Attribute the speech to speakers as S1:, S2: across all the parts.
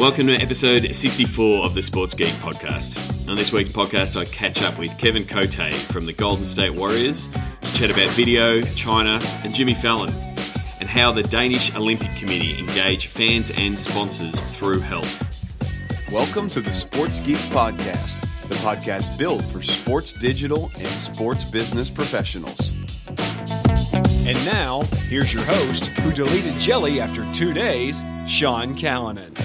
S1: Welcome to episode 64 of the Sports Geek podcast. On this week's podcast, I catch up with Cote from the Golden State Warriors, chat about video, China, and Jimmy Fallon, and how the Danish Olympic Committee engage fans and sponsors through health.
S2: Welcome to the Sports Geek podcast, the podcast built for sports digital and sports business professionals. And now, here's your host, who deleted jelly after 2 days, Sean Callanan.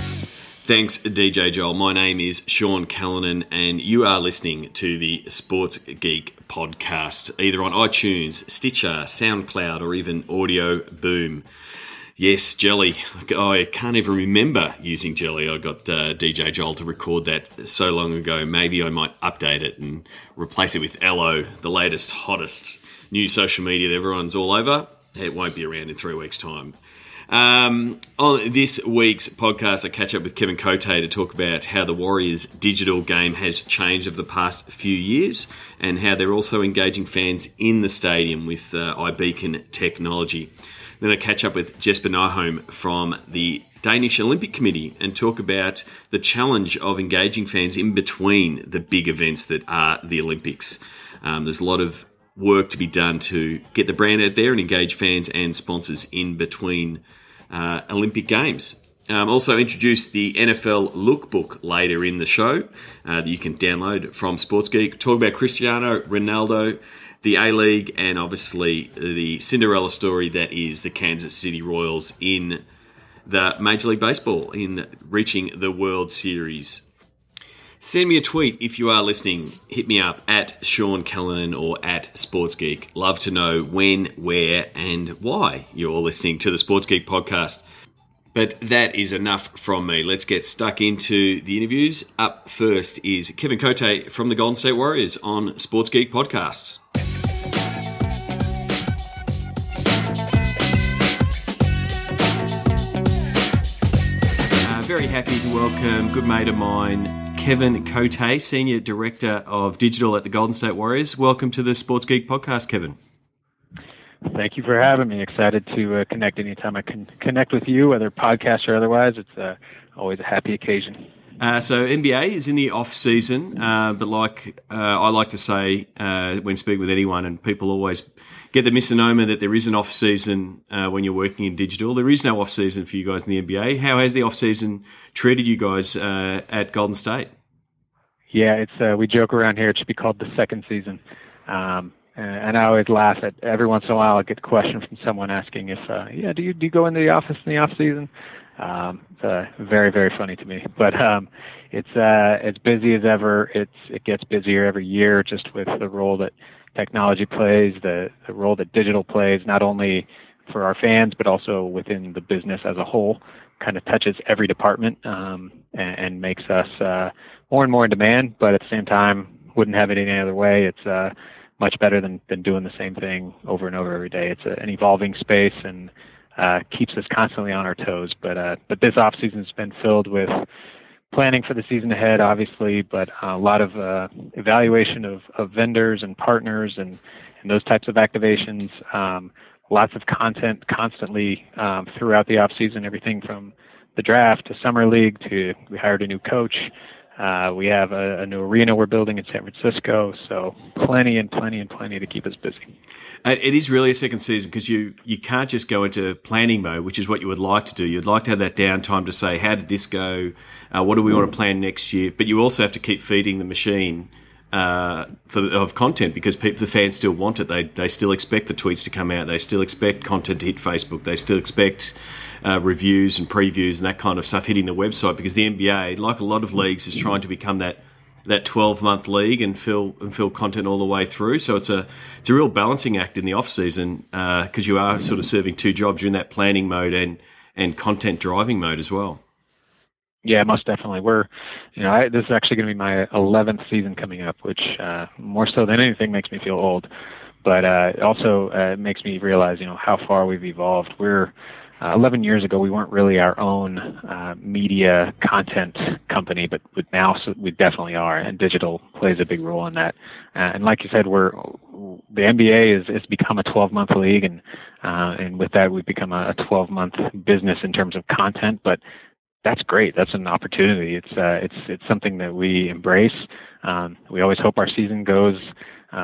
S1: Thanks, DJ Joel. My name is Sean Callanan, and you are listening to the Sports Geek podcast, either on iTunes, Stitcher, SoundCloud, or even Audio Boom. Yes, jelly. I can't even remember using jelly. I got DJ Joel to record that so long ago. Maybe I might update it and replace it with Ello, the latest, hottest new social media that everyone's all over. It won't be around in 3 weeks' time. On this week's podcast, I catch up with Cote to talk about how the Warriors' digital game has changed over the past few years and how they're also engaging fans in the stadium with iBeacon technology. Then I catch up with Jesper Nyholm from the Danish Olympic Committee and talk about the challenge of engaging fans in between the big events that are the Olympics. There's a lot of work to be done to get the brand out there and engage fans and sponsors in between Olympic Games. Also introduce the NFL Lookbook later in the show that you can download from Sports Geek. Talk about Cristiano Ronaldo, the A-League, and obviously the Cinderella story that is the Kansas City Royals in the Major League Baseball in reaching the World Series. Send me a tweet if you are listening. Hit me up at Sean Callanan or at Sports Geek. Love to know when, where, and why you're all listening to the Sports Geek podcast. But that is enough from me. Let's get stuck into the interviews. Up first is Cote from the Golden State Warriors on Sports Geek podcast. Very happy to welcome good mate of mine, Cote, Senior Director of Digital at the Golden State Warriors. Welcome to the Sports Geek podcast, Kevin.
S3: Thank you for having me. Excited to connect anytime I can connect with you, whether podcast or otherwise. It's always a happy occasion.
S1: So NBA is in the off season, but like I like to say when speaking with anyone, and people always get the misnomer that there is an off season when you're working in digital. There is no off season for you guys in the NBA. How has the off season treated you guys at Golden State?
S3: Yeah, it's we joke around here. It should be called the second season. And I always laugh at every once in a while I get a question from someone asking if, do you go into the office in the off season? It's very, very funny to me. But it's as busy as ever. It gets busier every year, just with the role that technology plays, the role that digital plays, not only for our fans but also within the business as a whole. Kind of touches every department and makes us more and more in demand. But at the same time, wouldn't have it any other way. It's much better than doing the same thing over and over every day. It's an evolving space and keeps us constantly on our toes. But this off season has been filled with planning for the season ahead, obviously, but a lot of evaluation of vendors and partners and those types of activations. Lots of content constantly throughout the off season. Everything from the draft to summer league to we hired a new coach. We have a new arena we're building in San Francisco, so plenty to keep us busy.
S1: It is really a second season because you can't just go into planning mode, which is what you would like to do. You'd like to have that downtime to say, how did this go? What do we want to plan next year? But you also have to keep feeding the machine of content because the fans still want it. They still expect the tweets to come out. They still expect content to hit Facebook. They still expect reviews and previews and that kind of stuff hitting the website because the NBA, like a lot of leagues, is trying to become that 12-month league and fill content all the way through. So it's a real balancing act in the off season because you are sort of serving two jobs. You're in that planning mode and content driving mode as well.
S3: Yeah, most definitely. This is actually going to be my 11th season coming up, which more so than anything makes me feel old. But it also makes me realize, how far we've evolved. We're 11 years ago, we weren't really our own media content company, but now we definitely are, and digital plays a big role in that. And like you said, the NBA has become a 12-month league, and with that, we've become a 12-month business in terms of content, but that's great. That's an opportunity. It's something that we embrace. We always hope our season goes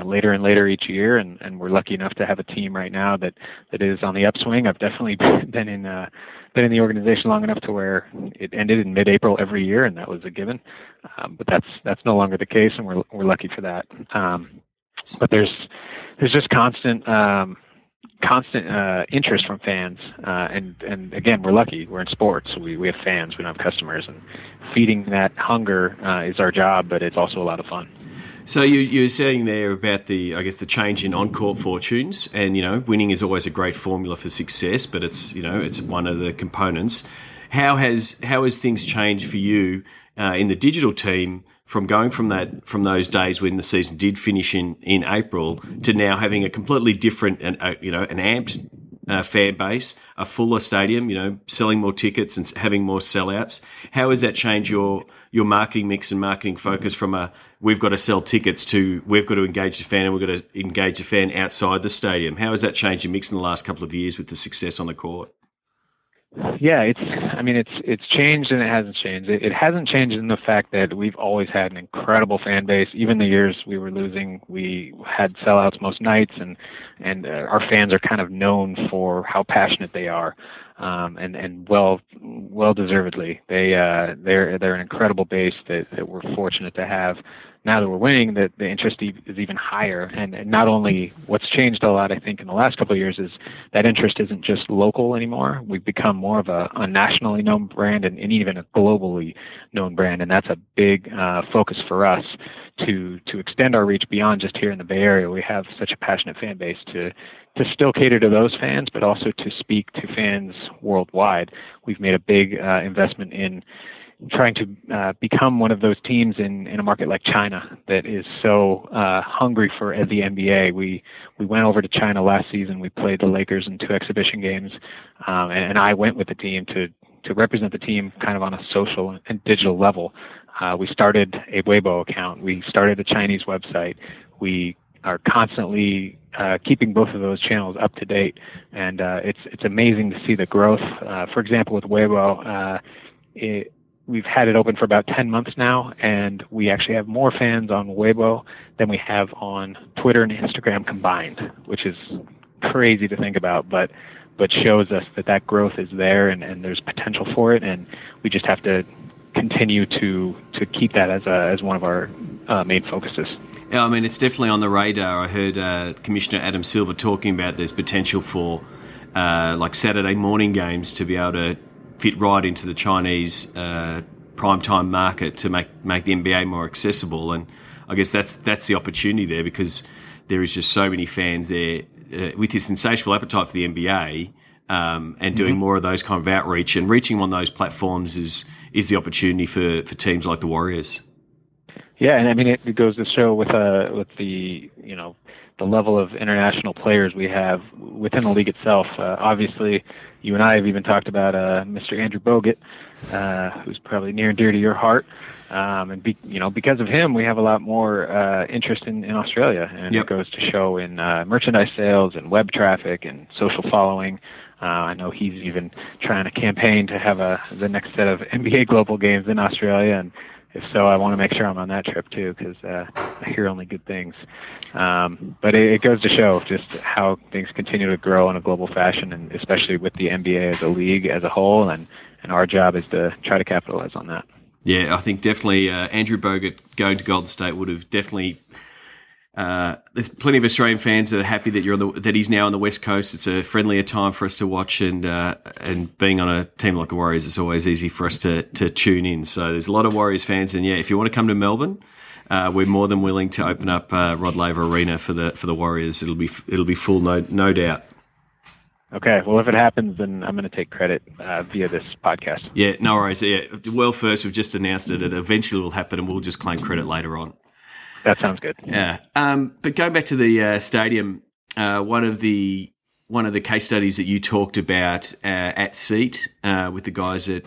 S3: later and later each year, and we're lucky enough to have a team right now that is on the upswing. I've definitely been in the organization long enough to where it ended in mid-April every year, and that was a given. But that's no longer the case, and we're lucky for that. But there's just constant interest from fans, and again, we're lucky. We're in sports. We have fans. We don't have customers, and feeding that hunger is our job. But it's also a lot of fun.
S1: So you were saying there about the change in on-court fortunes, and winning is always a great formula for success, but it's one of the components. How has things changed for you in the digital team from going from those days when the season did finish in April to now having a completely different and an amped fan base, a fuller stadium, selling more tickets and having more sellouts? How has that changed your marketing mix and marketing focus from we've got to sell tickets to we've got to engage the fan and we've got to engage the fan outside the stadium? How has that changed your mix in the last couple of years with the success on the court?
S3: Yeah, it's changed and it hasn't changed. It hasn't changed in the fact that we've always had an incredible fan base. Even the years we were losing, we had sellouts most nights, and our fans are kind of known for how passionate they are, and well deservedly. They're an incredible base that we're fortunate to have. Now that we're winning, the interest is even higher. And not only what's changed a lot, I think, in the last couple of years is that interest isn't just local anymore. We've become more of a nationally known brand and even a globally known brand. And that's a big focus for us to extend our reach beyond just here in the Bay Area. We have such a passionate fan base to still cater to those fans, but also to speak to fans worldwide. We've made a big investment in trying to become one of those teams in a market like China that is so hungry for the NBA. We went over to China last season. We played the Lakers in 2 exhibition games, and I went with the team to represent the team kind of on a social and digital level. We started a Weibo account. We started a Chinese website. We are constantly keeping both of those channels up to date, and it's amazing to see the growth. For example, with Weibo, we've had it open for about 10 months now, and we actually have more fans on Weibo than we have on Twitter and Instagram combined, which is crazy to think about, but shows us that growth is there and there's potential for it, and we just have to continue to keep that as one of our main focuses.
S1: Yeah, I mean, it's definitely on the radar. I heard Commissioner Adam Silver talking about there's potential for like Saturday morning games to be able to fit right into the Chinese primetime market to make the NBA more accessible. And I guess that's the opportunity there, because there is just so many fans there with this insatiable appetite for the NBA, and doing more of those kind of outreach and reaching on those platforms is the opportunity for teams like the Warriors.
S3: Yeah, and I mean it goes to show with the the level of international players we have within the league itself. Obviously, you and I have even talked about Mr. Andrew Bogut, who's probably near and dear to your heart. And because of him, we have a lot more interest in Australia, and It goes to show in merchandise sales and web traffic and social following. I know he's even trying to campaign to have the next set of NBA Global Games in Australia, and if so, I want to make sure I'm on that trip too, because I hear only good things. But it goes to show just how things continue to grow in a global fashion, and especially with the NBA as a league as a whole, and our job is to try to capitalize on that.
S1: Yeah, I think definitely Andrew Bogut going to Golden State would have definitely. There's plenty of Australian fans that are happy that he's now on the West Coast. It's a friendlier time for us to watch, and being on a team like the Warriors, it's always easy for us to tune in. So there's a lot of Warriors fans, and if you want to come to Melbourne, we're more than willing to open up Rod Laver Arena for the Warriors. It'll be full, no doubt.
S3: Okay, well, if it happens, then I'm going to take credit via this podcast.
S1: Yeah, no worries. Yeah, well, first we've just announced it. It eventually will happen, and we'll just claim credit later on.
S3: That sounds good.
S1: Yeah. But going back to the stadium, one of the case studies that you talked about at Seat with the guys at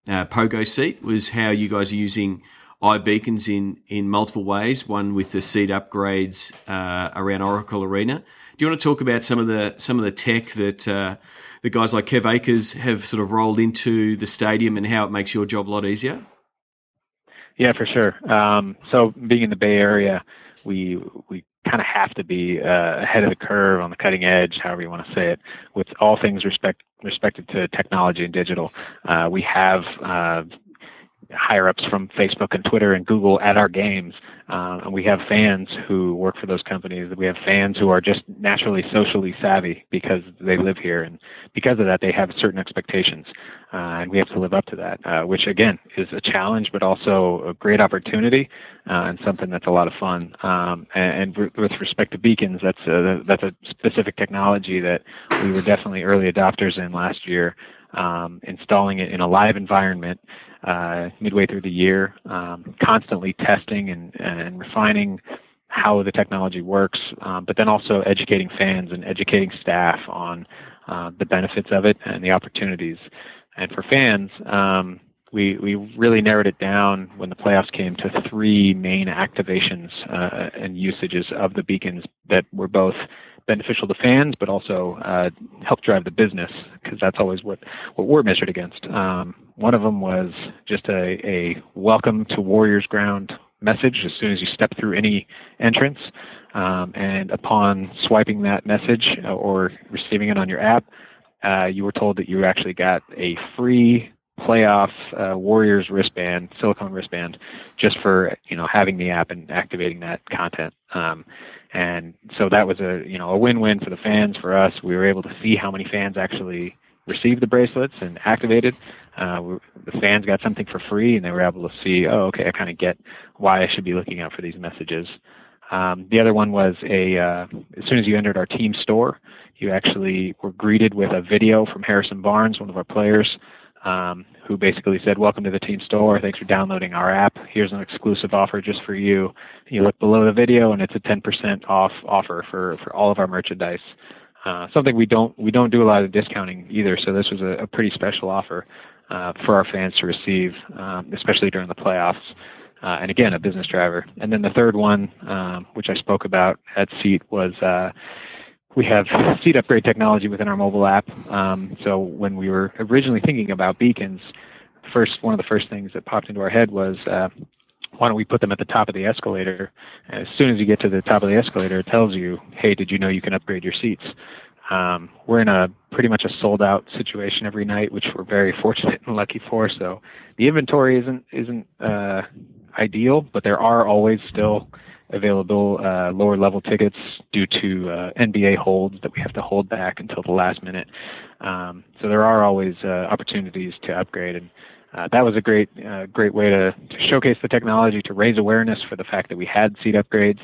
S1: Pogo Seat was how you guys are using iBeacons in multiple ways. One with the Seat upgrades around Oracle Arena. Do you want to talk about some of the tech that that guys like Kev Akers have sort of rolled into the stadium and how it makes your job a lot easier?
S3: Yeah, for sure. So being in the Bay Area, we kind of have to be ahead of the curve, on the cutting edge, however you want to say it, with all things respected to technology and digital. We have higher-ups from Facebook and Twitter and Google at our games, and we have fans who work for those companies. We have fans who are just naturally socially savvy because they live here, and because of that, they have certain expectations, and we have to live up to that, which, again, is a challenge, but also a great opportunity and something that's a lot of fun. And with respect to beacons, that's a specific technology that we were definitely early adopters in last year, installing it in a live environment midway through the year, constantly testing and refining how the technology works, but then also educating fans and educating staff on the benefits of it and the opportunities. And for fans, we really narrowed it down when the playoffs came to 3 main activations and usages of the beacons that were both beneficial to fans, but also help drive the business, because that's always what we're measured against. One of them was just a welcome to Warriors Ground message as soon as you step through any entrance. And upon swiping that message or receiving it on your app, you were told that you actually got a free playoff Warriors wristband, silicone wristband, just for having the app and activating that content. And so that was a win-win for the fans. For us, we were able to see how many fans actually received the bracelets and activated. The fans got something for free, and they were able to see, oh, okay, I kind of get why I should be looking out for these messages. The other one was as soon as you entered our team store, you actually were greeted with a video from Harrison Barnes, one of our players, who basically said, welcome to the team store. Thanks for downloading our app. Here's an exclusive offer just for you. You look below the video, and it's a 10% off offer for all of our merchandise. Something we don't do a lot of discounting either. So this was a pretty special offer for our fans to receive, especially during the playoffs. And again, a business driver. And then the third one, which I spoke about at Seat, was we have seat upgrade technology within our mobile app. So when we were originally thinking about beacons, one of the first things that popped into our head was, why don't we put them at the top of the escalator? And as soon as you get to the top of the escalator, it tells you, hey, did you know you can upgrade your seats? We're in a pretty much a sold-out situation every night, which we're very fortunate and lucky for. So the inventory isn't ideal, but there are always still available lower-level tickets due to NBA holds that we have to hold back until the last minute. So there are always opportunities to upgrade, and that was a great way to showcase the technology, to raise awareness for the fact that we had seat upgrades,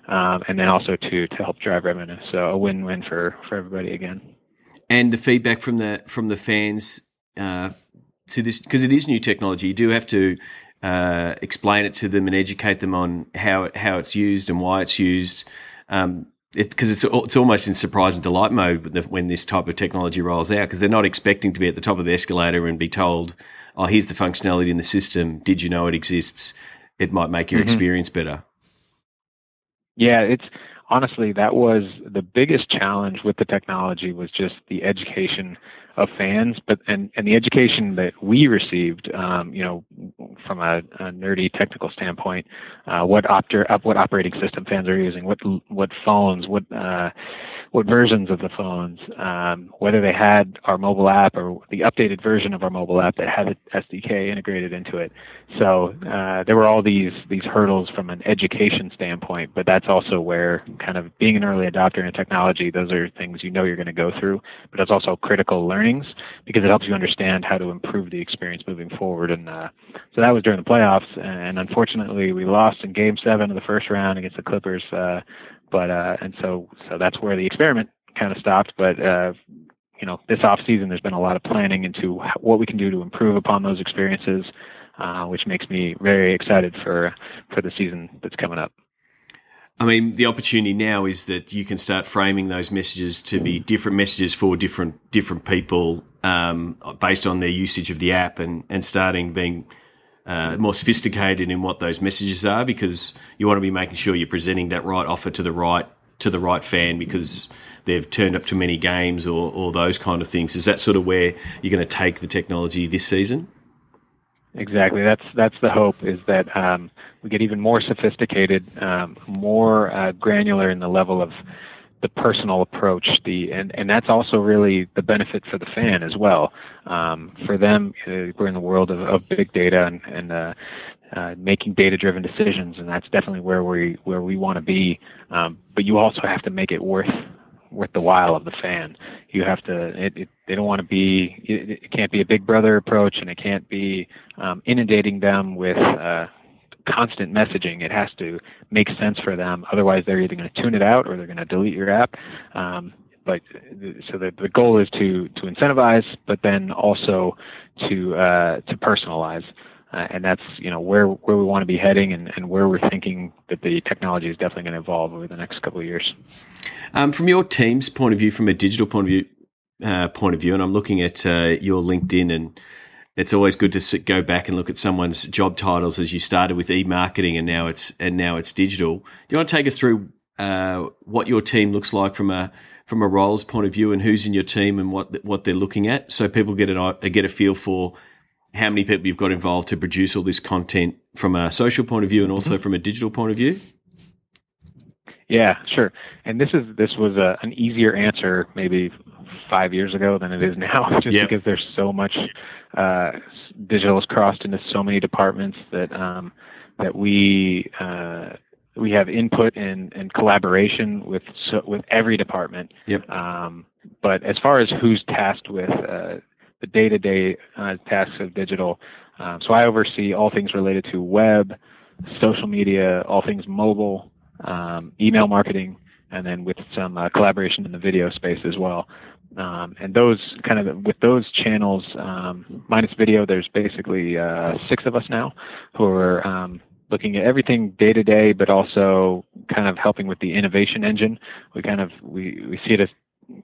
S3: and then also to help drive revenue. So a win-win for everybody again.
S1: And the feedback from the fans to this, because it is new technology, you do have to explain it to them and educate them on how it's used and why it's used. Because it's almost in surprise and delight mode when this type of technology rolls out, because they're not expecting to be at the top of the escalator and be told, oh, here's the functionality in the system. Did you know it exists? It might make your experience better. Yeah,
S3: honestly, that was the biggest challenge with the technology, was just the education of fans, and the education that we received, from a nerdy technical standpoint, what operating system fans are using, what phones, what versions of the phones, whether they had our mobile app or the updated version of our mobile app that had an SDK integrated into it. So there were all these hurdles from an education standpoint, but that's also where, kind of being an early adopter in a technology, those are things you're going to go through, but it's also critical learnings, because it helps you understand how to improve the experience moving forward. And so that was during the playoffs, and unfortunately we lost in Game 7 of the first round against the Clippers. And so that's where the experiment kind of stopped. But this off season, there's been a lot of planning into what we can do to improve upon those experiences, which makes me very excited for the season that's coming up.
S1: I mean, the opportunity now is that you can start framing those messages to be different messages for different people based on their usage of the app, and starting being more sophisticated in what those messages are, because you want to be making sure you're presenting that right offer to the right to the right fan because they've turned up to many games or those kind of things. Is that sort of where you're going to take the technology this season?
S3: Exactly. That's the hope, is that we get even more sophisticated, more granular in the level of the personal approach. And that's also really the benefit for the fan as well. For them, we're in the world of big data and making data-driven decisions, and that's definitely where we want to be. But you also have to make it worth the while of the fan. You have to. They don't want to be. It can't be a Big Brother approach, and it can't be inundating them with constant messaging. It has to make sense for them. Otherwise, they're either going to tune it out or they're going to delete your app. But so the goal is to incentivize, but then also to personalize. And that's where we want to be heading, and where we're thinking that the technology is definitely going to evolve over the next couple of years.
S1: From your team's point of view, from a digital point of view, and I'm looking at your LinkedIn, and it's always good to go back and look at someone's job titles as you started with e-marketing, and now it's digital. Do you want to take us through what your team looks like from a roles point of view, and who's in your team and what they're looking at, so people get a feel for how many people you've got involved to produce all this content from a social point of view and also from a digital point of view?
S3: Yeah, sure. And this was an easier answer maybe 5 years ago than it is now, just because there's so much digital is crossed into so many departments that we have input and collaboration with every department.
S1: Yep.
S3: But as far as who's tasked with the day-to-day tasks of digital, so I oversee all things related to web, social media, all things mobile, email marketing, and then with some collaboration in the video space as well. And those with those channels, minus video, there's basically 6 of us now who are looking at everything day to day, but also kind of helping with the innovation engine. We see it as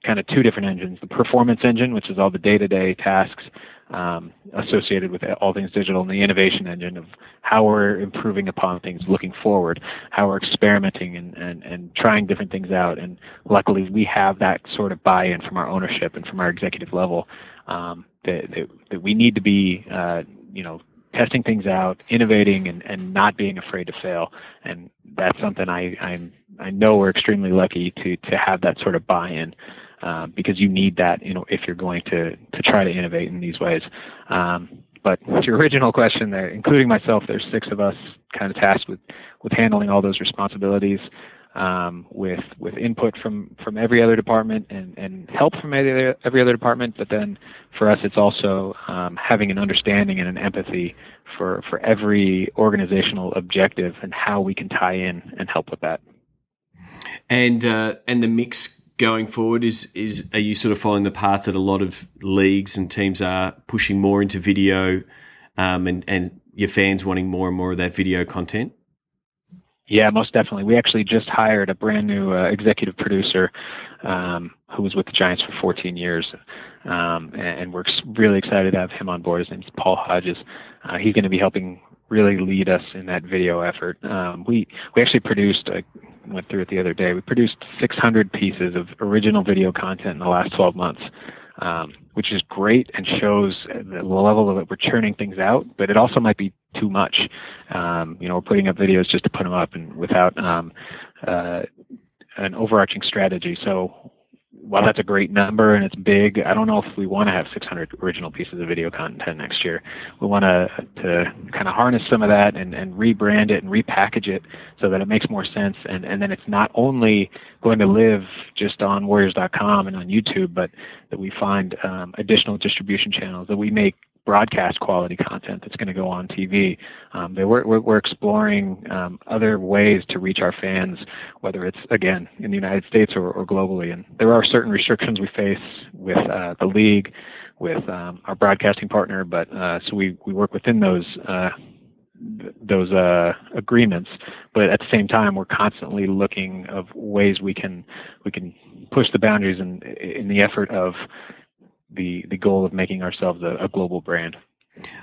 S3: kind of 2 different engines: the performance engine, which is all the day-to-day tasks associated with all things digital, and the innovation engine of how we're improving upon things looking forward, how we're experimenting and trying different things out. And luckily, we have that sort of buy-in from our ownership and from our executive level that we need to be, testing things out, innovating, and not being afraid to fail. And that's something I know we're extremely lucky to have that sort of buy-in, because you need that, if you're going to try to innovate in these ways. But to your original question there, including myself, there's 6 of us kind of tasked with handling all those responsibilities, with input from every other department and help from every other department. But then for us, it's also having an understanding and an empathy for every organizational objective and how we can tie in and help with that. And
S1: the mix going forward is are you sort of following the path that a lot of leagues and teams are pushing more into video, and your fans wanting more and more of that video content?
S3: Yeah, most definitely. We actually just hired a brand new executive producer who was with the Giants for 14 years, and we're really excited to have him on board. His name's Paul Hodges. He's going to be helping really lead us in that video effort. We actually produced, I went through it the other day, we produced 600 pieces of original video content in the last 12 months, which is great and shows the level of it. We're churning things out, but it also might be too much. We're putting up videos just to put them up and without an overarching strategy. So while that's a great number and it's big, I don't know if we want to have 600 original pieces of video content next year. We want to kind of harness some of that and rebrand it and repackage it so that it makes more sense. And then it's not only going to live just on Warriors.com and on YouTube, but that we find additional distribution channels, that we make broadcast quality content that's going to go on TV. We're exploring other ways to reach our fans, whether it's, again, in the United States or globally. And there are certain restrictions we face with the league, with our broadcasting partner, but so we work within those agreements. But at the same time, we're constantly looking of ways we can push the boundaries in the effort of the goal of making ourselves a global brand.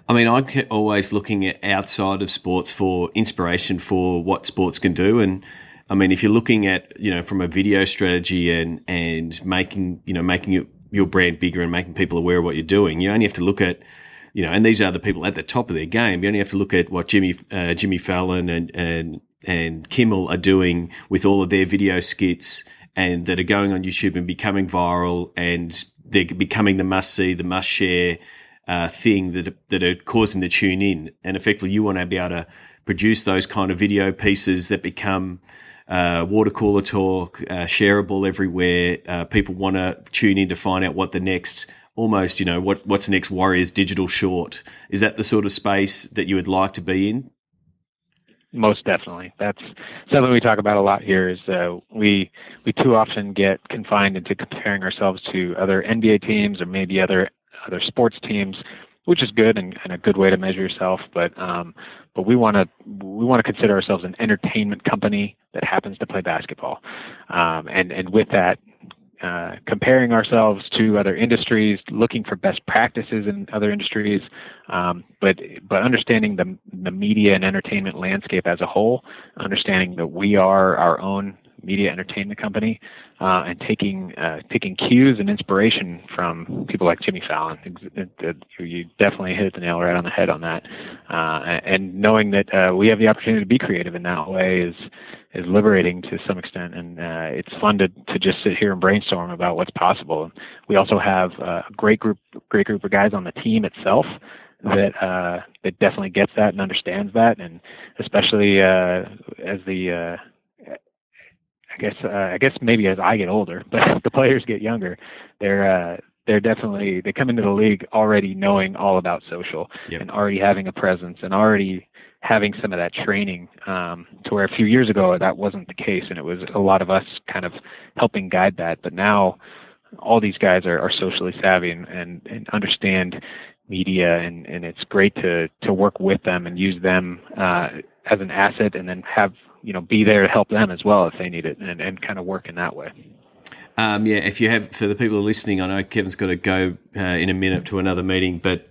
S1: I mean, I'm always looking at outside of sports for inspiration for what sports can do, and I mean, if you're looking at, from a video strategy and making your brand bigger and making people aware of what you're doing, you only have to look at, and these are the people at the top of their game. You only have to look at what Jimmy Fallon and Kimmel are doing with all of their video skits and that are going on YouTube and becoming viral, and they're becoming the must-see, the must-share thing that are causing the tune in. And effectively, you want to be able to produce those kind of video pieces that become water cooler talk, shareable everywhere. People want to tune in to find out what the next, almost, what's the next Warriors digital short. Is that the sort of space that you would like to be in?
S3: Most definitely. That's something we talk about a lot here. Is we too often get confined into comparing ourselves to other NBA teams or maybe other sports teams, which is good and a good way to measure yourself. But we want to consider ourselves an entertainment company that happens to play basketball, and with that, comparing ourselves to other industries, looking for best practices in other industries, but understanding the media and entertainment landscape as a whole, understanding that we are our own media entertainment company, and taking cues and inspiration from people like Jimmy Fallon. You definitely hit the nail right on the head on that, and knowing that we have the opportunity to be creative in that way is liberating to some extent, and it's fun to just sit here and brainstorm about what's possible. We also have a great group of guys on the team itself that definitely gets that and understands that, and especially as the I guess maybe as I get older, but as the players get younger, they're definitely, they come into the league already knowing all about social. Yep. And already having a presence and already having some of that training, to where a few years ago that wasn't the case, and it was a lot of us kind of helping guide that. But now all these guys are socially savvy and understand media, and it's great to work with them and use them as an asset, and then have, be there to help them as well if they need it, and kind of work in that way.
S1: If you have, for the people who are listening, I know Kevin's got to go in a minute to another meeting, but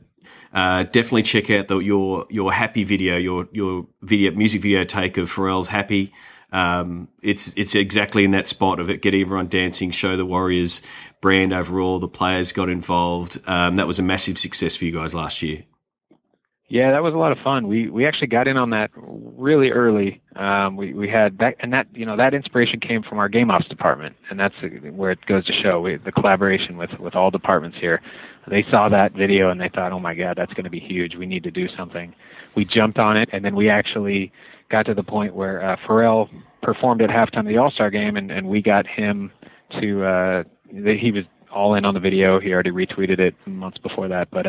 S1: definitely check out your Happy video, your music video take of Pharrell's Happy. It's exactly in that spot of it, get everyone dancing, show the Warriors brand overall. The players got involved. That was a massive success for you guys last year.
S3: Yeah, that was a lot of fun. We actually got in on that really early. We had that, and that inspiration came from our game ops department, and that's where it goes to show the collaboration with all departments here. They saw that video and they thought, oh my God, that's going to be huge. We need to do something. We jumped on it, and then we actually got to the point where Pharrell performed at halftime of the All-Star game, and we got him to. He was all in on the video. He already retweeted it months before that, but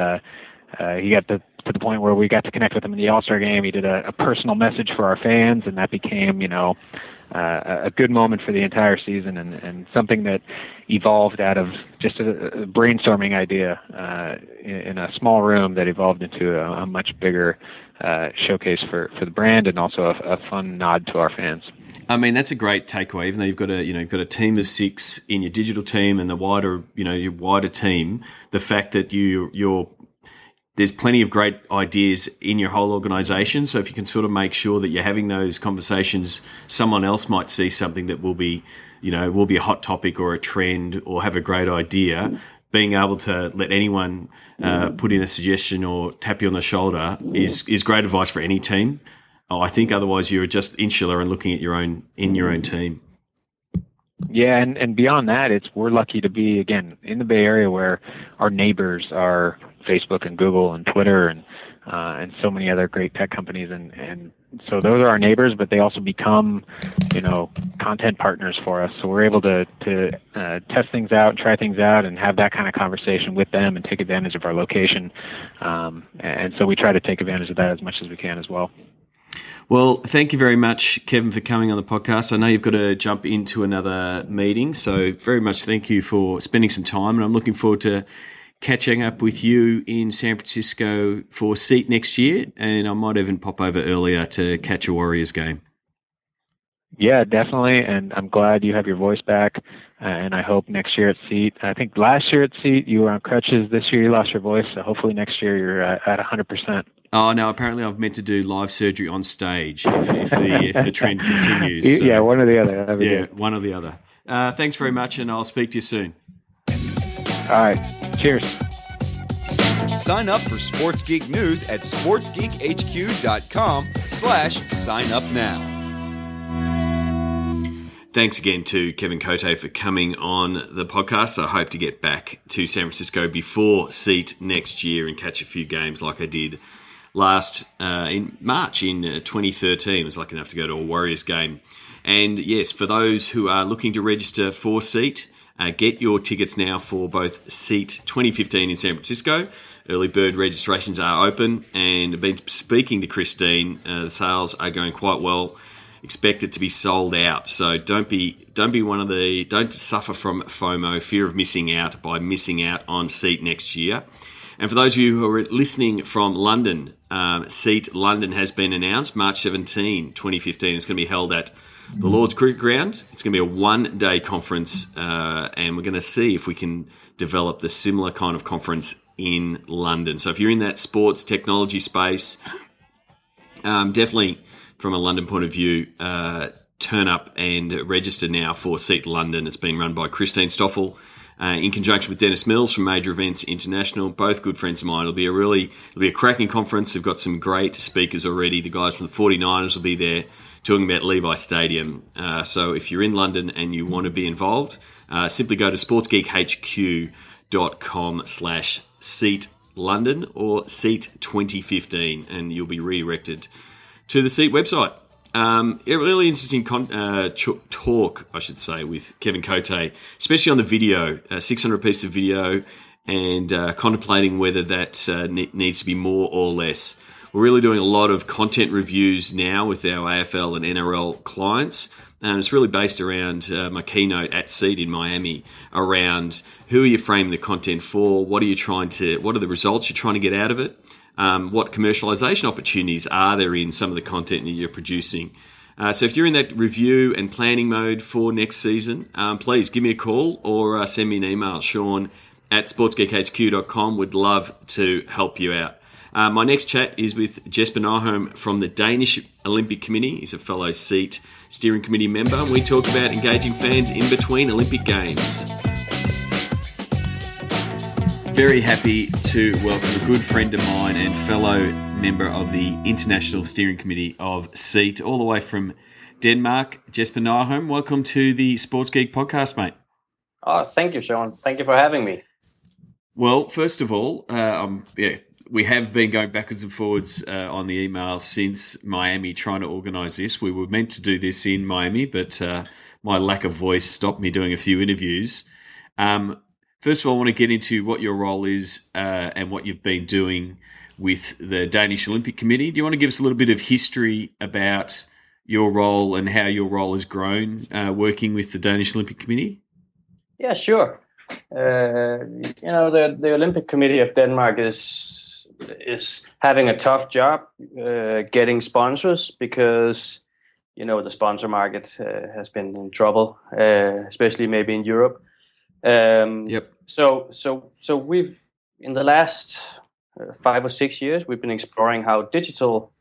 S3: he got to the point where we got to connect with him in the All-Star game. He did a personal message for our fans, and that became, a good moment for the entire season, and something that evolved out of just a brainstorming idea in a small room that evolved into a much bigger showcase for the brand, and also a fun nod to our fans.
S1: I mean, that's a great takeaway. Even though you've got a team of 6 in your digital team and the wider, your wider team, the fact that there's plenty of great ideas in your whole organization. So if you can sort of make sure that you're having those conversations, someone else might see something that will be a hot topic or a trend or have a great idea. Being able to let anyone put in a suggestion or tap you on the shoulder is great advice for any team. I think otherwise you're just insular and looking at your own team.
S3: Yeah, and beyond that, we're lucky to be, again, in the Bay Area where our neighbors are Facebook and Google and Twitter and so many other great tech companies, and so those are our neighbors, but they also become, content partners for us. So we're able to test things out and try things out and have that kind of conversation with them and take advantage of our location. And so we try to take advantage of that as much as we can as well.
S1: Well, thank you very much, Kevin, for coming on the podcast. I know you've got to jump into another meeting, so very much thank you for spending some time, and I'm looking forward to catching up with you in San Francisco for SEAT next year, and I might even pop over earlier to catch a Warriors game.
S3: Yeah, definitely, and I'm glad you have your voice back. and I hope next year at Seat. I think last year at Seat you were on crutches. This year you lost your voice, so hopefully next year you're at 100%.
S1: Oh no! Apparently, I've meant to do live surgery on stage if the trend continues. So,
S3: yeah, one or the other.
S1: One or the other. Thanks very much, and I'll speak to you soon.
S3: All right. Cheers.
S2: Sign up for Sports Geek News at sportsgeekhq.com/sign up now.
S1: Thanks again to Kevin Cote for coming on the podcast. I hope to get back to San Francisco before Seat next year and catch a few games like I did last in March in 2013. I was lucky enough to go to a Warriors game. And yes, for those who are looking to register for Seat, get your tickets now for both Seat 2015 in San Francisco. Early bird registrations are open, and I've been speaking to Christine. The sales are going quite well. Expect it to be sold out. So don't suffer from FOMO, fear of missing out, by missing out on Seat next year. And for those of you who are listening from London, Seat London has been announced, March 17, 2015. It's going to be held at the Lord's Cricket Ground. It's going to be a one-day conference, and we're going to see if we can develop the similar kind of conference in London. So if you're in that sports technology space, definitely from a London point of view, turn up and register now for Seat London. It's being run by Christine Stoffel in conjunction with Dennis Mills from Major Events International, both good friends of mine. It'll be a cracking conference. They've got some great speakers already. The guys from the 49ers will be there talking about Levi Stadium. So if you're in London and you want to be involved, simply go to sportsgeekhq.com/Seat London or Seat 2015 and you'll be redirected to the Seat website. A really interesting talk, I should say, with Kevin Cote, especially on the video, 600 piece of video, and contemplating whether that needs to be more or less. We're really doing a lot of content reviews now with our AFL and NRL clients, and it's really based around my keynote at Seat in Miami around who are you framing the content for, what are the results you're trying to get out of it, what commercialization opportunities are there in some of the content that you're producing. So if you're in that review and planning mode for next season, please give me a call or send me an email, Sean@sportsgeekhq.com. Would love to help you out. My next chat is with Jesper Nyholm from the Danish Olympic Committee. He's a fellow Seat steering committee member, and we talk about engaging fans in between Olympic Games. Very happy to welcome a good friend of mine and fellow member of the International Steering Committee of Seat, all the way from Denmark, Jesper Nyholm. Welcome to the Sports Geek podcast, mate.
S4: Oh, thank you, Sean. Thank you for having me.
S1: Well, first of all, we have been going backwards and forwards on the emails since Miami trying to organise this. We were meant to do this in Miami, but my lack of voice stopped me doing a few interviews. First of all, I want to get into what your role is and what you've been doing with the Danish Olympic Committee. Do you want to give us a little bit of history about your role and how your role has grown working with the Danish Olympic Committee?
S4: Yeah, sure. The Olympic Committee of Denmark is having a tough job getting sponsors because, the sponsor market has been in trouble, especially maybe in Europe.
S1: Yep.
S4: So we've, in the last 5 or 6 years, we've been exploring how digital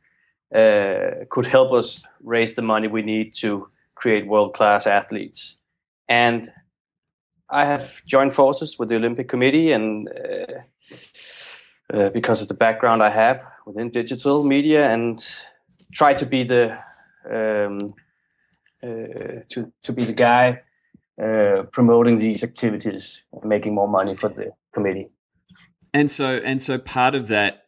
S4: could help us raise the money we need to create world-class athletes. And I have joined forces with the Olympic Committee, and because of the background I have within digital media, and try to be the guy promoting these activities and making more money for the committee.
S1: And so part of that,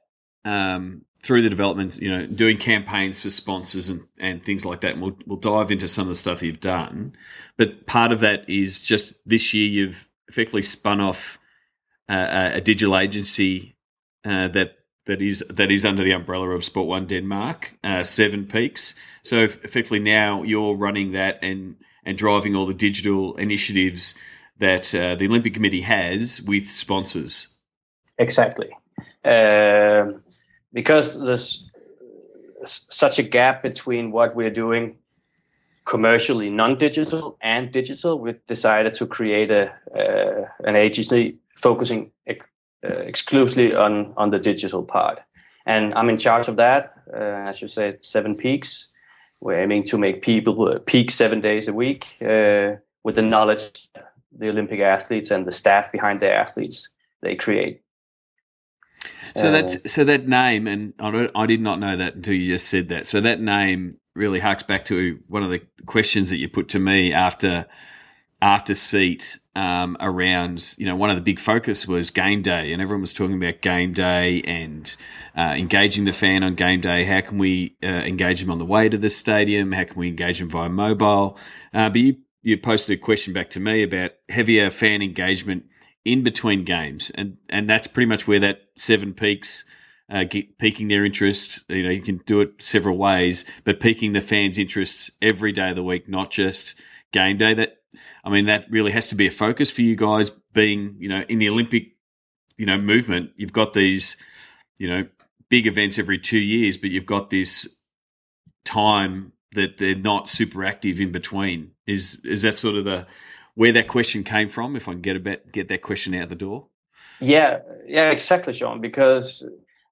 S1: through the development, doing campaigns for sponsors and things like that, and we'll dive into some of the stuff you've done. But part of that is just this year you've effectively spun off a digital agency that is under the umbrella of Sport One Denmark, 7 Peaks. So effectively now you're running that and driving all the digital initiatives that the Olympic Committee has with sponsors.
S4: Exactly. Because there's such a gap between what we're doing commercially non-digital and digital, we decided to create an agency focusing exclusively on the digital part. And I'm in charge of that. As you said, 7 Peaks. We're aiming to make people peak 7 days a week with the knowledge the Olympic athletes and the staff behind the athletes they create.
S1: So that name, and I did not know that until you just said that. So that name really harks back to one of the questions that you put to me after Seat around, one of the big focus was game day, and everyone was talking about game day and engaging the fan on game day. How can we engage them on the way to the stadium? How can we engage them via mobile? But you posted a question back to me about heavier fan engagement in between games, and that's pretty much where that 7 Peaks piquing their interest. You can do it several ways, but piquing the fans' interest every day of the week, not just game day. That really has to be a focus for you guys. Being in the Olympic movement, you've got these big events every 2 years, but you've got this time that they're not super active in between. Is that sort of where that question came from? If I can get that question out the door.
S4: Yeah, exactly, Sean. Because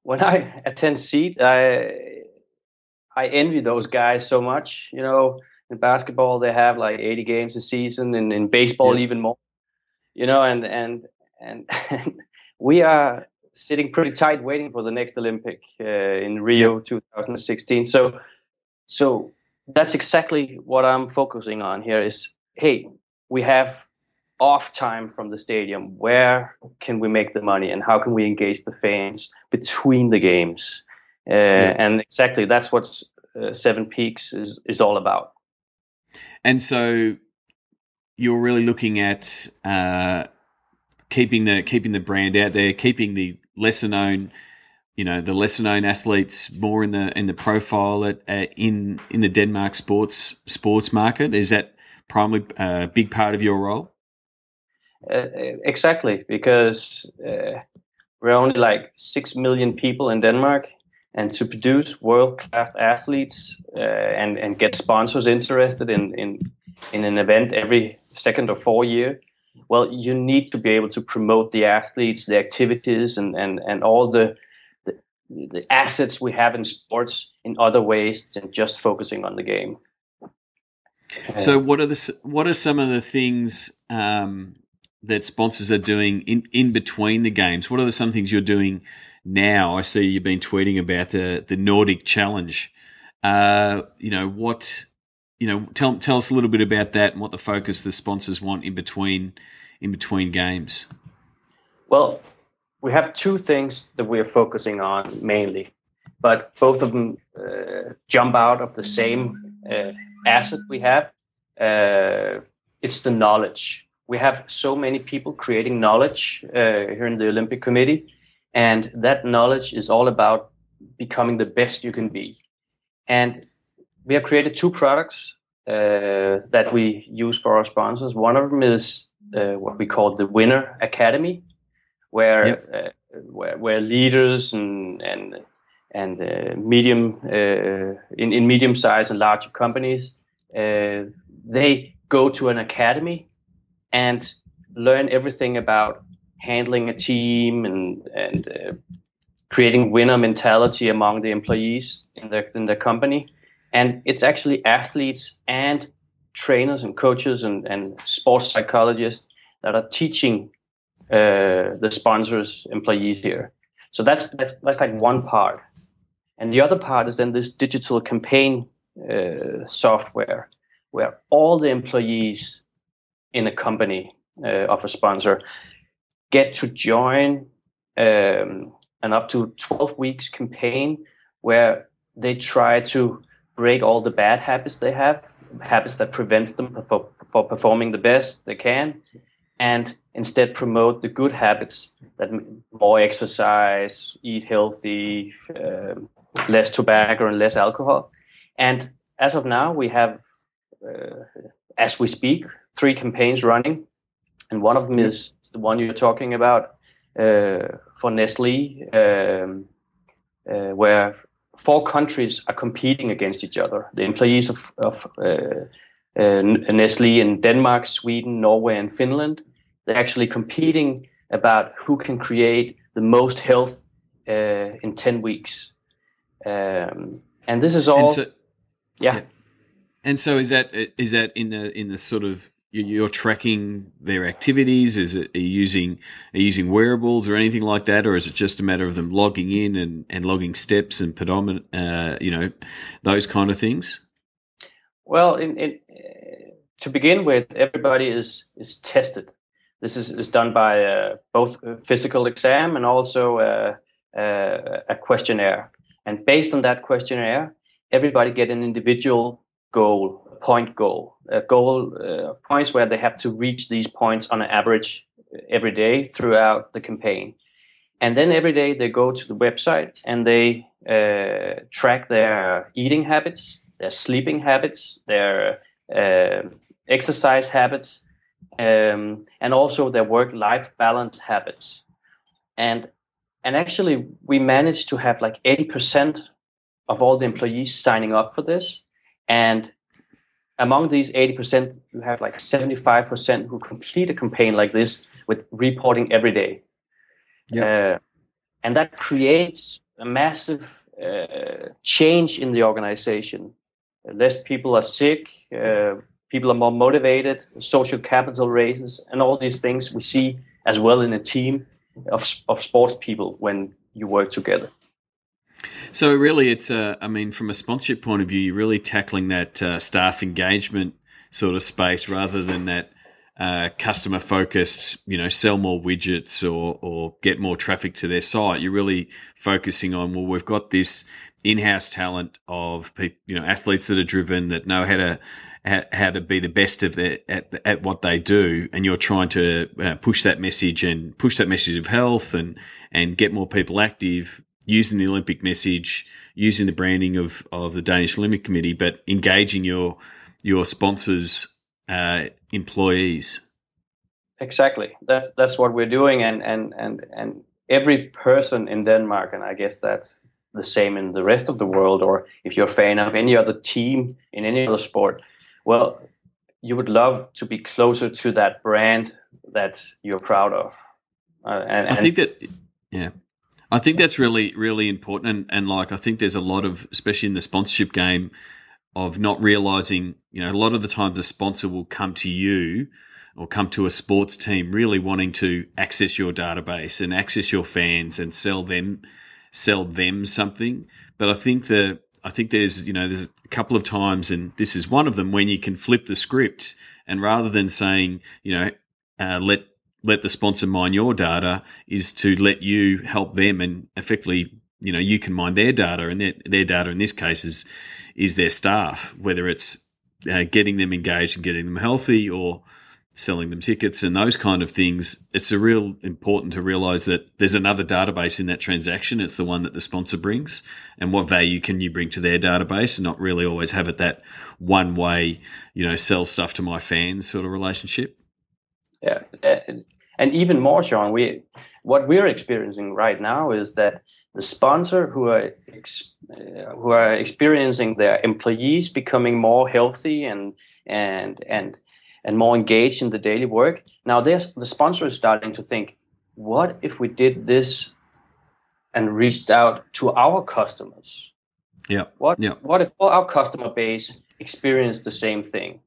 S4: when I attend Seat, I envy those guys so much. In basketball, they have like 80 games a season, and in baseball, even more. And we are sitting pretty tight, waiting for the next Olympic in Rio 2016. So that's exactly what I'm focusing on here. Is hey, we have off time from the stadium. Where can we make the money, and how can we engage the fans between the games? And exactly that's what 7 Peaks is all about.
S1: And so you're really looking at keeping the brand out there, keeping the lesser known athletes more in the profile in the Denmark sports market. Is that primarily a big part of your role?
S4: Exactly, because we're only like 6 million people in Denmark, and to produce world-class athletes and get sponsors interested in an event every second or 4 year, well, you need to be able to promote the athletes, the activities, and all the assets we have in sports in other ways than just focusing on the game.
S1: So, what are some of the things that sponsors are doing in between the games? What are some things you're doing now? I see you've been tweeting about the Nordic Challenge. Tell us a little bit about that and what the focus the sponsors want in between games.
S4: Well, we have 2 things that we're focusing on mainly, but both of them jump out of the same asset we have. It's the knowledge. We have so many people creating knowledge here in the Olympic Committee, and that knowledge is all about becoming the best you can be. And we have created 2 products that we use for our sponsors. One of them is what we call the Winner Academy, where leaders and medium in medium size and large companies they go to an academy and learn everything about handling a team and creating winner mentality among the employees in the company. And it's actually athletes and trainers and coaches and sports psychologists that are teaching the sponsors' employees here. So that's like one part. And the other part is then this digital campaign software where all the employees in a company of a sponsor get to join an up to 12 weeks campaign where they try to break all the bad habits they have, habits that prevents them for performing the best they can, and instead promote the good habits that more exercise, eat healthy, less tobacco and less alcohol. And as of now, we have, as we speak, 3 campaigns running. And one of them is the one you're talking about for Nestle, where 4 countries are competing against each other. The employees of Nestle in Denmark, Sweden, Norway, and Finland. They're actually competing about who can create the most health in 10 weeks. And this is all, yeah.
S1: And so is that in the sort of, you're tracking their activities? Are you using wearables or anything like that, or is it just a matter of them logging in and logging steps and predominant, those kind of things?
S4: Well, to begin with, everybody is tested. This is done by both a physical exam and also a questionnaire. And based on that questionnaire, everybody get an individual goal, point goal, a goal of points where they have to reach these points on an average every day throughout the campaign. And then every day they go to the website and they track their eating habits, their sleeping habits, their exercise habits, and also their work-life balance habits. And actually, we managed to have like 80% of all the employees signing up for this. And among these 80%, you have like 75% who complete a campaign like this with reporting every day. Yep. And that creates a massive change in the organization. Less people are sick, people are more motivated, social capital raises, and all these things we see as well in a team of sports people when you work together.
S1: So really, it's from a sponsorship point of view, you're really tackling that staff engagement sort of space rather than that customer focused, sell more widgets or get more traffic to their site. You're really focusing on, well, we've got this in-house talent of people, athletes that are driven, that know how to be the best of at what they do, and you're trying to push that message of health and get more people active, using the Olympic message, using the branding of the Danish Olympic Committee, but engaging your sponsors' employees.
S4: Exactly. That's what we're doing, and every person in Denmark, and I guess that's the same in the rest of the world, or if you're a fan of any other team in any other sport, well, you would love to be closer to that brand that you're proud of.
S1: I think that's really, really important. And I think there's a lot of, especially in the sponsorship game, of not realizing, a lot of the time the sponsor will come to you or come to a sports team really wanting to access your database and access your fans and sell them something. But I think there's a couple of times, and this is one of them, when you can flip the script, and rather than saying, let the sponsor mine your data, is to let you help them, and effectively, you can mine their data, and their data in this case is their staff, whether it's getting them engaged and getting them healthy or selling them tickets and those kind of things. It's a real important to realize that there's another database in that transaction. It's the one that the sponsor brings, and what value can you bring to their database, and not really always have it that one way, sell stuff to my fans sort of relationship.
S4: Yeah. And even more, Sean, what we're experiencing right now is that the sponsor who are experiencing their employees becoming more healthy and more engaged in the daily work. Now the sponsor is starting to think, what if we did this and reached out to our customers?
S1: Yeah.
S4: What if all our customer base experienced the same thing?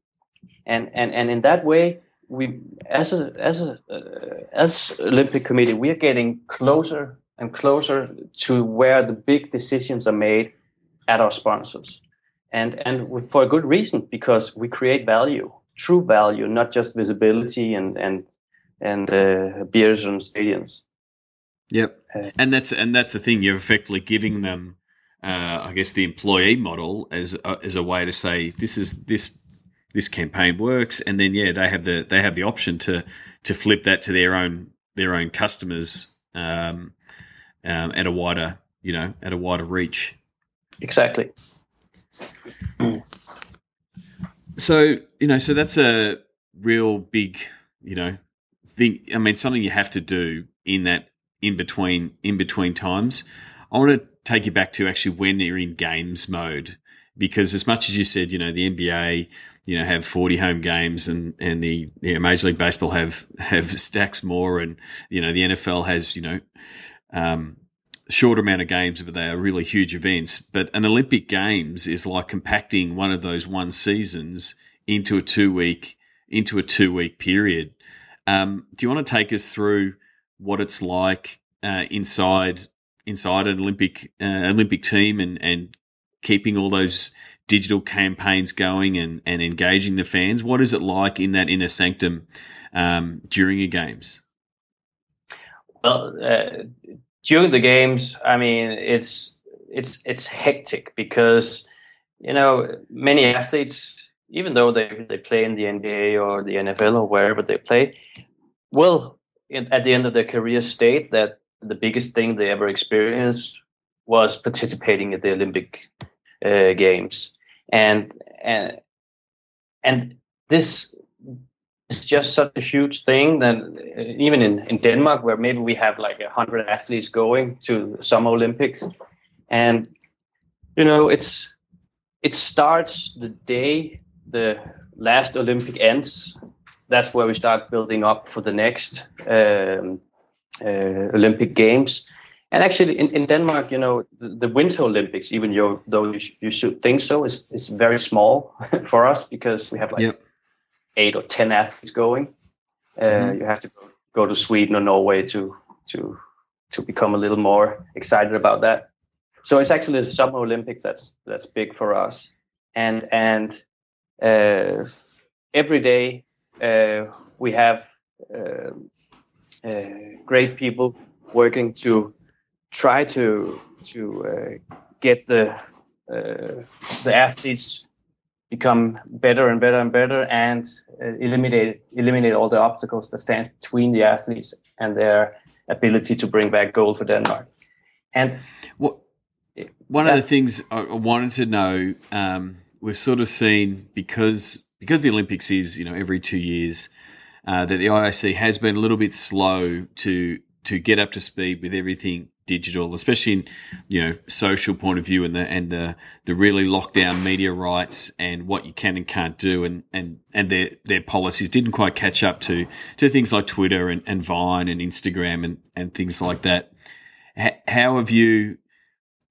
S4: And in that way, we, as Olympic Committee, we are getting closer and closer to where the big decisions are made at our sponsors, and for a good reason, because we create value, true value, not just visibility and beers and stadiums.
S1: Yep, and that's the thing. You're effectively giving them, I guess, the employee model as a way to say this campaign works, and then they have the option to flip that to their own customers at a wider reach.
S4: Exactly.
S1: So so that's a real big thing. I mean, something you have to do in between times. I want to take you back to actually when you're in games mode. because as much as you said, the NBA, have 40 home games and the Major League Baseball have stacks more, and, the NFL has, short amount of games, but they are really huge events. But an Olympic Games is like compacting one of those one seasons into a 2-week period. Do you want to take us through what it's like inside an Olympic team and keeping all those digital campaigns going and engaging the fans? What is it like in that inner sanctum during a games?
S4: Well, during the games, I mean, it's hectic because, many athletes, even though they play in the NBA or the NFL or wherever they play, will at the end of their career state that the biggest thing they ever experienced was participating at the Olympic Games, and this is just such a huge thing that even in Denmark, where maybe we have like 100 athletes going to Summer Olympics, and it starts the day the last Olympic ends. That's where we start building up for the next Olympic Games. And actually, in Denmark, the Winter Olympics, even though you should think so, is very small for us because we have 8 or 10 athletes going. You have to go to Sweden or Norway to become a little more excited about that. So it's actually the Summer Olympics that's big for us. And every day we have great people working to try to get the athletes become better and better and better, and eliminate all the obstacles that stand between the athletes and their ability to bring back gold for Denmark. And
S1: one of the things I wanted to know, we've sort of seen because the Olympics is every 2 years, that the IOC has been a little bit slow to get up to speed with everything digital, especially in social point of view, and the really locked down media rights and what you can and can't do, and their policies didn't quite catch up to things like Twitter and Vine and Instagram and things like that. How have you,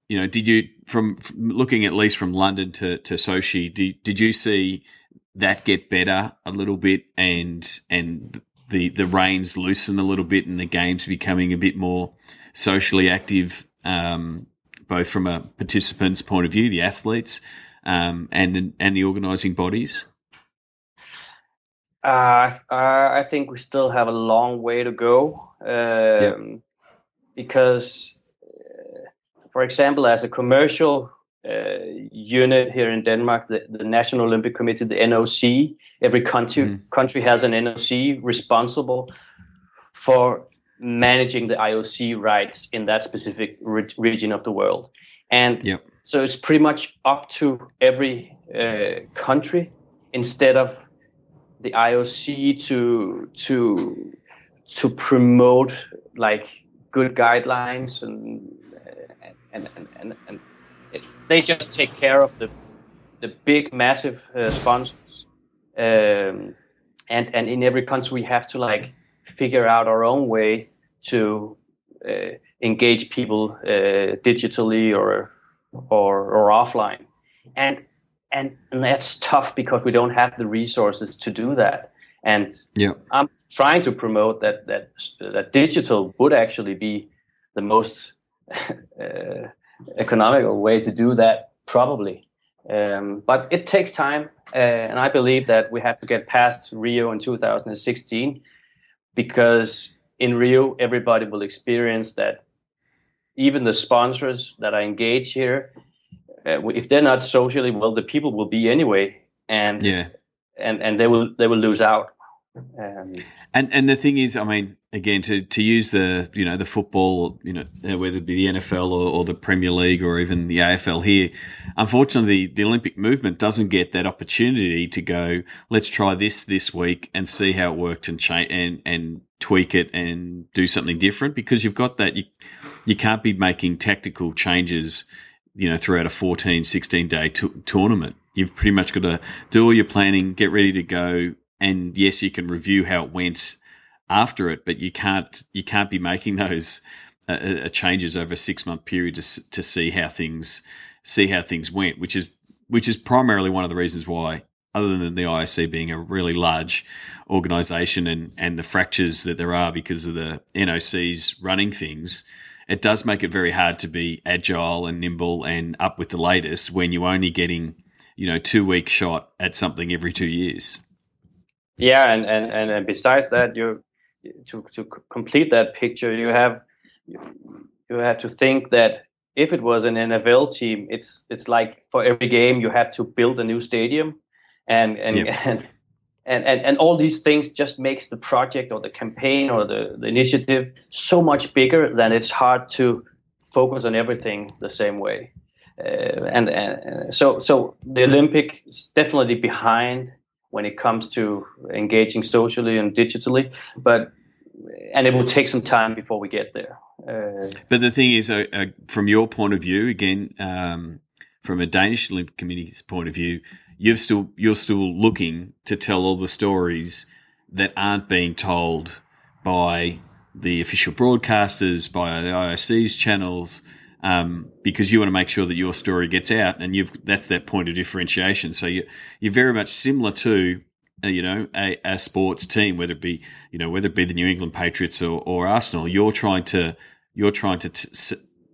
S1: did you, from looking at least from London to Sochi, did you see that get better a little bit and the reins loosen a little bit and the games becoming a bit more socially active, both from a participant's point of view, the athletes, and the organising bodies?
S4: I think we still have a long way to go, because, for example, as a commercial unit here in Denmark, the National Olympic Committee, the NOC, every country has an NOC responsible for managing the IOC rights in that specific region of the world. And so it's pretty much up to every country, instead of the IOC to promote like good guidelines and they just take care of the big massive sponsors, and in every country we have to like figure out our own way to engage people digitally or offline, and that's tough because we don't have the resources to do that. And I'm trying to promote that digital would actually be the most economical way to do that, probably. But it takes time, and I believe that we have to get past Rio in 2016, because in Rio, everybody will experience that even the sponsors that are engaged here, if they're not socially well, the people will be anyway, and they will lose out.
S1: And the thing is, I mean, again, to use the football, whether it be the NFL or the Premier League or even the AFL here, unfortunately, the Olympic movement doesn't get that opportunity to go, let's try this week and see how it worked and change and tweak it and do something different, because you've got that you can't be making tactical changes throughout a 14, 16-day tournament. You've pretty much got to do all your planning, get ready to go, and yes, you can review how it went after it, but you can't be making those changes over a 6-month period to see how things went, which is primarily one of the reasons why, other than the IOC being a really large organisation and the fractures that there are because of the NOCs running things, it does make it very hard to be agile and nimble and up with the latest when you're only getting 2-week shot at something every 2 years.
S4: Yeah, and besides that, you to complete that picture, you have to think that if it was an NFL team, it's like for every game you have to build a new stadium, and all these things just makes the project or the campaign or the initiative so much bigger that it's hard to focus on everything the same way. So the Olympic is definitely behind when it comes to engaging socially and digitally, and it will take some time before we get there.
S1: But the thing is, from your point of view, again, from a Danish Olympic Committee's point of view, you're still looking to tell all the stories that aren't being told by the official broadcasters, by the IOC's channels, because you want to make sure that your story gets out, and that's that point of differentiation. So you're very much similar to a sports team, whether it be the New England Patriots or Arsenal. You're trying to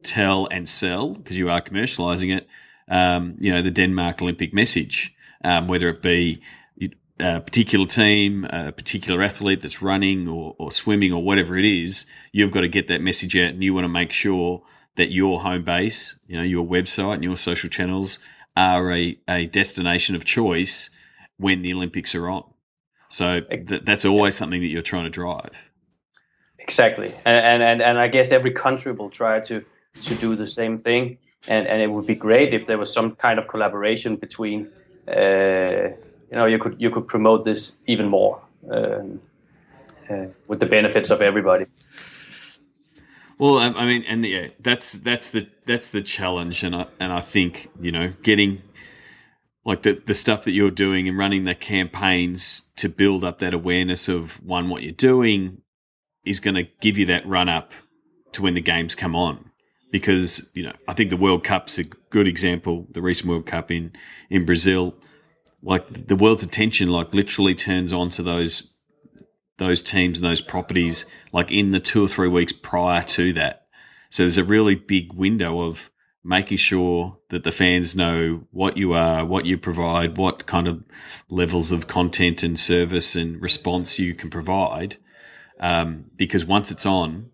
S1: tell and sell, because you are commercializing it, the Denmark Olympic message, whether it be a particular team, a particular athlete that's running or swimming or whatever it is. You've got to get that message out, and you want to make sure that your home base, your website and your social channels are a destination of choice when the Olympics are on. So that's always something that you're trying to drive. Exactly.
S4: And I guess every country will try to do the same thing. And it would be great if there was some kind of collaboration between, you could promote this even more with the benefits of everybody.
S1: Well, I mean, and yeah, that's the challenge, and I think getting like the stuff that you're doing and running the campaigns to build up that awareness of what you're doing is going to give you that run up to when the games come on, because I think the World Cup's a good example. The recent World Cup in Brazil, like the world's attention literally turns on to those teams and those properties in the 2 or 3 weeks prior to that. So there's a really big window of making sure that the fans know what you are, what you provide, what kind of levels of content and service and response you can provide. Because once it's on,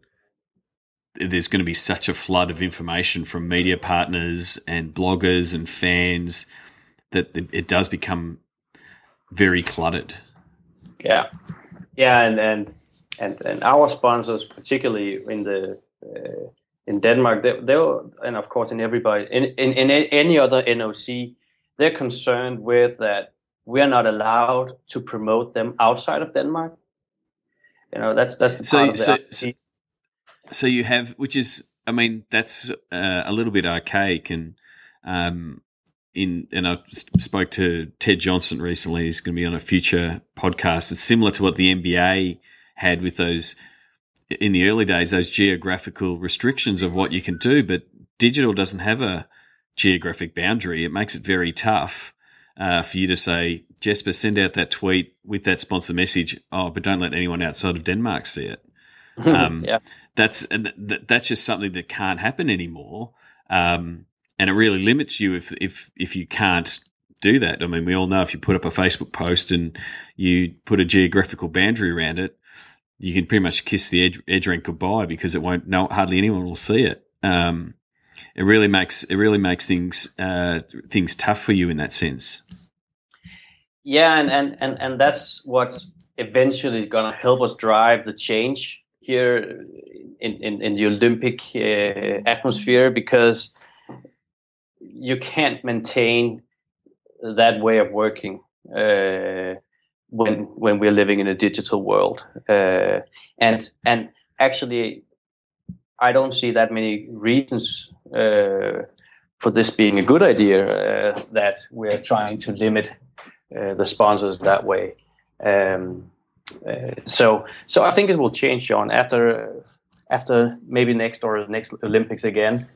S1: there's going to be such a flood of information from media partners and bloggers and fans that it does become very cluttered.
S4: Yeah. Yeah, and our sponsors, particularly in Denmark, they and of course in everybody in any other NOC, they're concerned with that we are not allowed to promote them outside of Denmark. That's the
S1: so you have, which is, I mean, that's a little bit archaic, and I spoke to Ted Johnson recently. He's going to be on a future podcast. It's similar to what the NBA had with those, in the early days, those geographical restrictions of what you can do, but digital doesn't have a geographic boundary. It makes it very tough for you to say, Jesper, send out that tweet with that sponsor message. Oh, but don't let anyone outside of Denmark see it.
S4: Yeah.
S1: That's just something that can't happen anymore. And it really limits you if you can't do that. I mean, we all know if you put up a Facebook post and you put a geographical boundary around it, you can pretty much kiss the edge rank goodbye, because it won't. No, hardly anyone will see it. It really makes things tough for you in that sense.
S4: Yeah, and that's what's eventually going to help us drive the change here in the Olympic atmosphere, because you can't maintain that way of working when we're living in a digital world. And actually, I don't see that many reasons for this being a good idea that we're trying to limit the sponsors that way. So I think it will change, Sean, after maybe next Olympics again.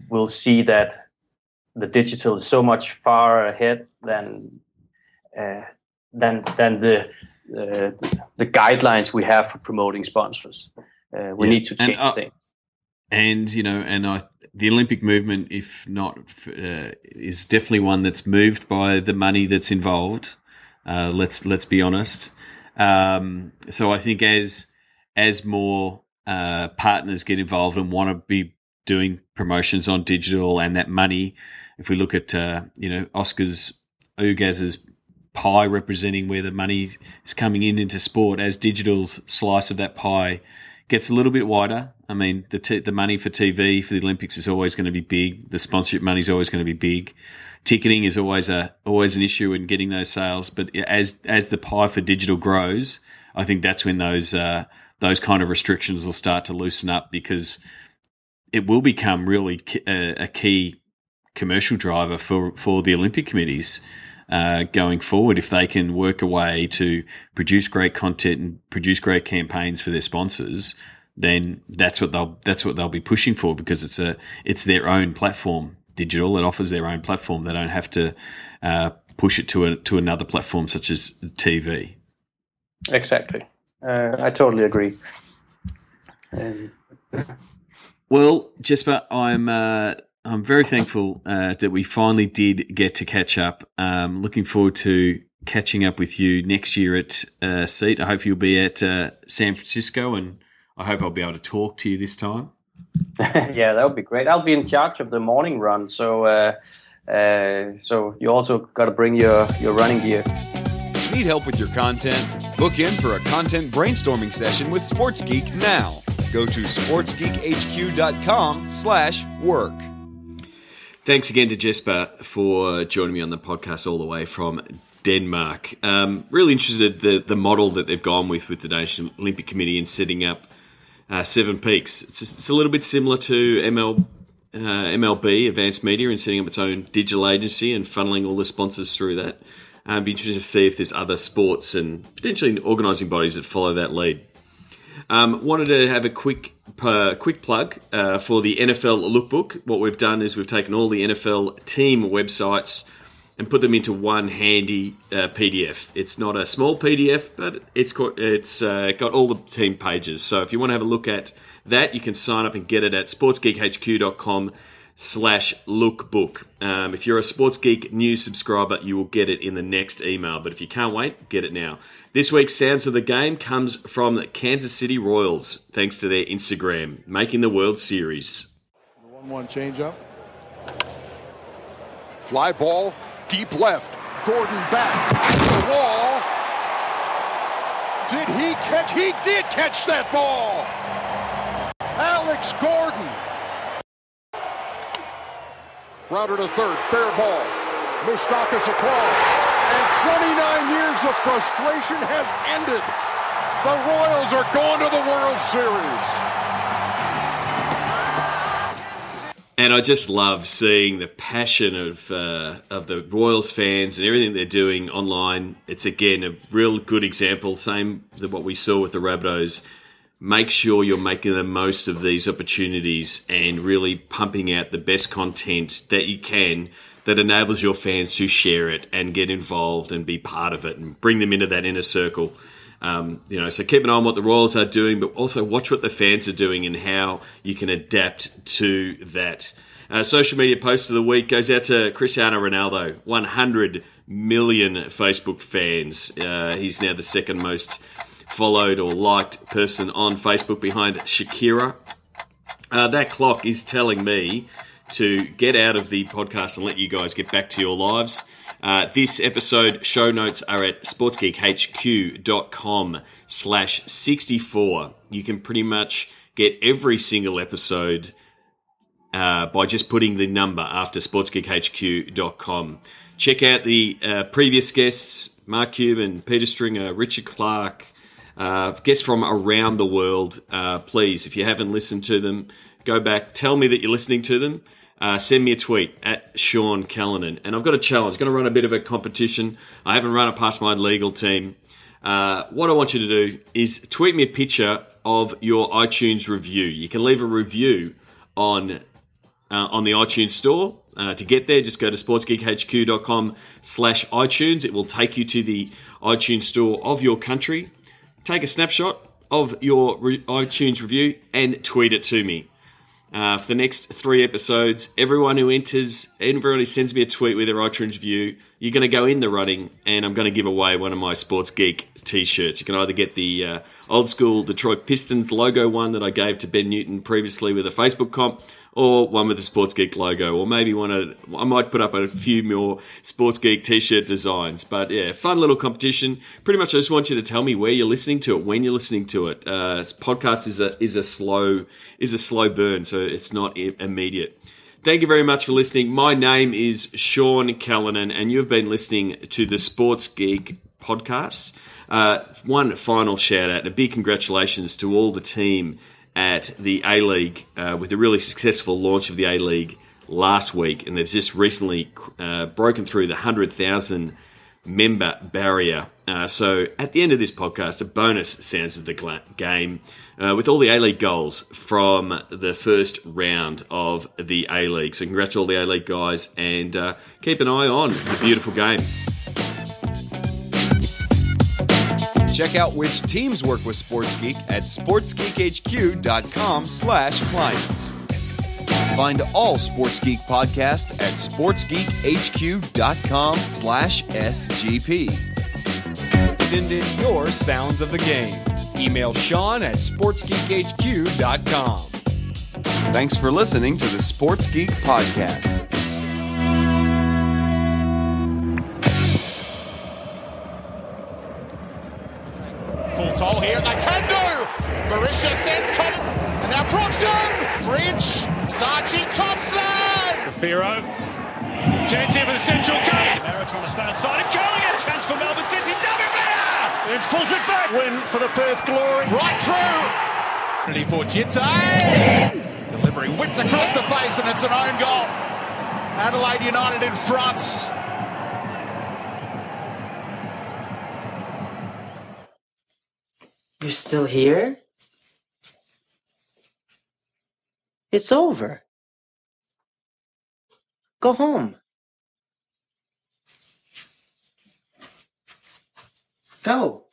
S4: We'll see that the digital is so much far ahead than the guidelines we have for promoting sponsors. We need to change things.
S1: And the Olympic movement, if not, is definitely one that's moved by the money that's involved. Let's be honest. So I think as more partners get involved and want to be doing promotions on digital, and that money, if we look at Oscar's Ugaz's pie representing where the money is coming into sport, as digital's slice of that pie gets a little bit wider. I mean, the money for TV for the Olympics is always going to be big. The sponsorship money is always going to be big. Ticketing is always an issue in getting those sales. But as the pie for digital grows, I think that's when those kind of restrictions will start to loosen up, because it will become really a key commercial driver for the Olympic committees going forward, if they can work a way to produce great content and produce great campaigns for their sponsors. Then that's what they'll be pushing for, because it's their own platform, digital. It offers their own platform. They don't have to push it to another platform such as TV.
S4: Exactly, I totally agree.
S1: Well, Jesper, I'm very thankful that we finally did get to catch up. Looking forward to catching up with you next year at SEAT. I hope you'll be at San Francisco, and I hope I'll be able to talk to you this time.
S4: Yeah, that would be great. I'll be in charge of the morning run, so you also got to bring your running gear.
S2: Need help with your content? Book in for a content brainstorming session with Sports Geek now. Go to sportsgeekhq.com/work.
S1: Thanks again to Jesper for joining me on the podcast all the way from Denmark. Really interested the model that they've gone with the Danish Olympic Committee in setting up 7 Peaks. It's a little bit similar to MLB, Advanced Media, in setting up its own digital agency and funneling all the sponsors through that. I'd be interested to see if there's other sports and potentially organising bodies that follow that lead. Wanted to have a quick plug for the NFL Lookbook. What we've done is we've taken all the NFL team websites and put them into one handy PDF. It's not a small PDF, but it's got all the team pages. So if you want to have a look at that, you can sign up and get it at sportsgeekhq.com/lookbook. If you're a Sports Geek News subscriber, you will get it in the next email. But if you can't wait, get it now. This week's Sounds of the Game comes from the Kansas City Royals, thanks to their Instagram, making the World Series.
S5: The 1-1 changeup.
S6: Fly ball, deep left. Gordon back. The wall. Did he catch? He did catch that ball. Alex Gordon. Router to third, fair ball. Moustakas across. And 29 years of frustration has ended. The Royals are going to the World Series.
S1: And I just love seeing the passion of the Royals fans and everything they're doing online. It's, again, a real good example, same as what we saw with the Rabbitohs. Make sure you're making the most of these opportunities and really pumping out the best content that you can that enables your fans to share it and get involved and be part of it and bring them into that inner circle. So keep an eye on what the Royals are doing, but also watch what the fans are doing and how you can adapt to that. Social media post of the week goes out to Cristiano Ronaldo, 100 million Facebook fans. He's now the second most followed or liked person on Facebook behind Shakira. That clock is telling me to get out of the podcast and let you guys get back to your lives. This episode show notes are at sportsgeekhq.com/64. You can pretty much get every single episode by just putting the number after sportsgeekhq.com. Check out the previous guests, Mark Cuban, Peter Stringer, Richard Clark, guests from around the world. Please, if you haven't listened to them, go back, tell me that you're listening to them. send me a tweet at Sean Callanan. And I've got a challenge. I'm going to run a bit of a competition. I haven't run it past my legal team. What I want you to do is tweet me a picture of your iTunes review. You can leave a review on the iTunes store. To get there, just go to sportsgeekhq.com/iTunes. It will take you to the iTunes store of your country. Take a snapshot of your iTunes review and tweet it to me. For the next 3 episodes, everyone who sends me a tweet with their iTunes review, you're going to go in the running, and I'm going to give away one of my Sports Geek t-shirts. You can either get the old school Detroit Pistons logo one that I gave to Ben Newton previously with a Facebook comp, or one with the Sports Geek logo, or maybe I might put up a few more Sports Geek t-shirt designs. But yeah, fun little competition. Pretty much I just want you to tell me where you're listening to it, when you're listening to it. This podcast is a slow burn, so it's not immediate. Thank you very much for listening. My name is Sean Callanan, and you've been listening to the Sports Geek podcast. One final shout out and a big congratulations to all the team at the A-League with a really successful launch of the A-League last week, and they've just recently broken through the 100,000 member barrier. So at the end of this podcast, a bonus sounds of the game with all the A-League goals from the first round of the A-League. So congrats to all the A-League guys, and keep an eye on the beautiful game.
S2: Check out which teams work with Sports Geek at sportsgeekhq.com/clients. Find all Sports Geek podcasts at sportsgeekhq.com/SGP. Send in your sounds of the game. Email Sean at sportsgeekhq.com. Thanks for listening to the Sports Geek Podcast.
S5: Full toll here, they can do! Barisha sends Cote, and now Broxton! Bridge, Sachi Thompson!
S7: Firo, chance here for the Central Coast. Mera trying to stay outside and going, a chance for Melbourne City, David Mera! It pulls it back, win for the Perth Glory.
S5: Right through! Ready for Jitze! Delivery whipped across the face, and it's an own goal. Adelaide United in front.
S8: You're still here? It's over. Go home. Go.